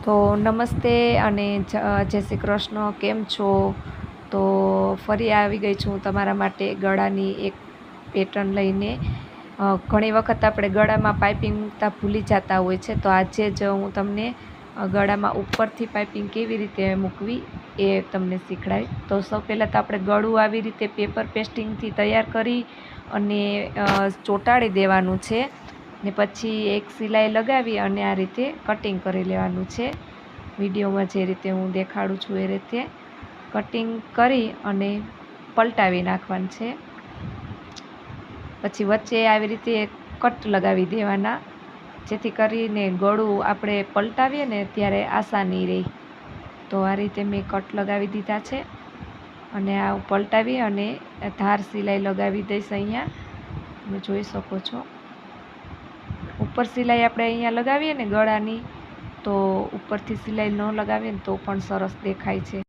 તો નમસ્તે અને જય શ્રી કૃષ્ણ. કેમ છો? તો ફરી આવી ગઈ છું તમારા માટે ગળાની એક પેટર્ન લઈને. ઘણી વખત આપણે ગળામાં પાઇપિંગ મૂકતા ભૂલી જતા હોય છે, તો આજે જ હું તમને ગળામાં ઉપરથી પાઇપિંગ કેવી રીતે મૂકવી એ તમને શીખડાવી. તો સૌ પહેલાં તો આપણે ગળું આવી રીતે પેપર પેસ્ટિંગથી તૈયાર કરી અને ચોંટાડી દેવાનું છે ને પછી એક સિલાઈ લગાવી અને આ રીતે કટિંગ કરી લેવાનું છે. વિડીયોમાં જે રીતે હું દેખાડું છું એ રીતે કટિંગ કરી અને પલટાવી નાખવાનું છે. પછી વચ્ચે આવી રીતે કટ લગાવી દેવાના, જેથી કરીને ગળું આપણે પલટાવીએ ને ત્યારે આસાની રહે. તો આ રીતે મેં કટ લગાવી દીધા છે અને આ પલટાવી અને ધાર સિલાઈ લગાવી દઈશ. અહીંયા તમે જોઈ શકો છો. ઉપર સિલાઈ આપણે અહીંયા લગાવીએ ને ગળાની, તો ઉપરથી સિલાઈ ન લગાવીએ ને તો પણ સરસ દેખાય છે.